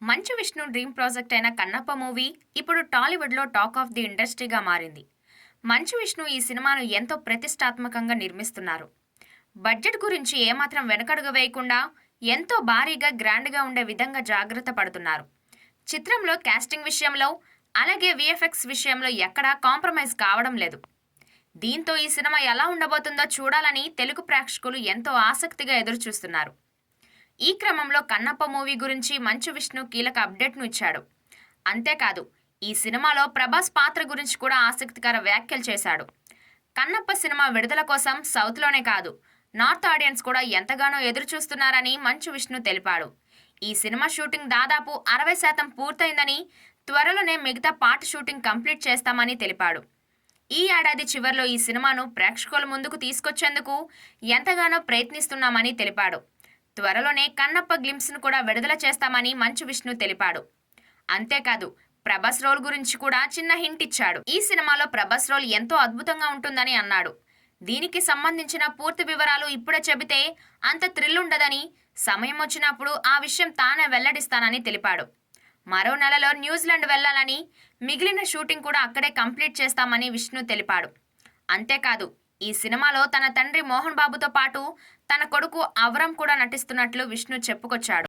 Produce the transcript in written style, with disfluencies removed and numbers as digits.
Manchu Vishnu dream project అయిన Kannappa movie ఇప్పుడు టాలీవుడ్లో టాక్ ఆఫ్ ది ఇండస్ట్రీగా మారింది. మంచు విష్ణు ఈ సినిమాను ఎంతో ప్రతిష్టాత్మకంగా నిర్మిస్తున్నారు. బడ్జెట్ గురించి ఏమాత్రం వెనకడుగు వేయకుండా ఎంతో భారీగా గ్రాండ్గా ఉండే విధంగా జాగ్రత్త పడుతున్నారు. చిత్రంలో కాస్టింగ్ విషయంలో అలాగే విఎఫ్ఎక్స్ విషయంలో ఎక్కడా కాంప్రమైజ్ కావడం లేదు. దీంతో ఈ సినిమా ఎలా ఉండబోతుందో చూడాలని తెలుగు ప్రేక్షకులు ఎంతో ఆసక్తిగా ఎదురుచూస్తున్నారు. ఈ క్రమంలో కన్నప్ప మూవీ గురించి మంచు విష్ణు కీలక అప్డేట్ను ఇచ్చాడు. అంతేకాదు ఈ సినిమాలో ప్రభాస్ పాత్ర గురించి కూడా ఆసక్తికర వ్యాఖ్యలు చేశాడు. కన్నప్ప సినిమా విడుదల కోసం సౌత్లోనే కాదు నార్త్ ఆడియన్స్ కూడా ఎంతగానో ఎదురు చూస్తున్నారని మంచు విష్ణు తెలిపాడు. ఈ సినిమా షూటింగ్ దాదాపు 60% పూర్తయిందని, త్వరలోనే మిగతా పార్ట్ షూటింగ్ కంప్లీట్ చేస్తామని తెలిపాడు. ఈ ఏడాది చివర్లో ఈ సినిమాను ప్రేక్షకుల ముందుకు తీసుకొచ్చేందుకు ఎంతగానో ప్రయత్నిస్తున్నామని తెలిపాడు. త్వరలోనే కన్నప్ప గ్లింప్స్ను కూడా విడుదల చేస్తామని మంచు విష్ణు తెలిపాడు. అంతేకాదు ప్రభాస్ రోల్ గురించి కూడా చిన్న హింట్ ఇచ్చాడు. ఈ సినిమాలో ప్రభాస్ రోల్ ఎంతో అద్భుతంగా ఉంటుందని అన్నాడు. దీనికి సంబంధించిన పూర్తి వివరాలు ఇప్పుడే చెబితే అంత థ్రిల్ ఉండదని, సమయం వచ్చినప్పుడు ఆ విషయం తానే వెల్లడిస్తానని తెలిపాడు. మరో నెలలో న్యూజిలాండ్ వెళ్లాలని, మిగిలిన షూటింగ్ కూడా అక్కడే కంప్లీట్ చేస్తామని విష్ణు తెలిపాడు. అంతేకాదు ఈ సినిమాలో తన తండ్రి మోహన్ బాబుతో పాటు తన కొడుకు అవరం కూడా నటిస్తున్నట్లు విష్ణు చెప్పుకొచ్చాడు.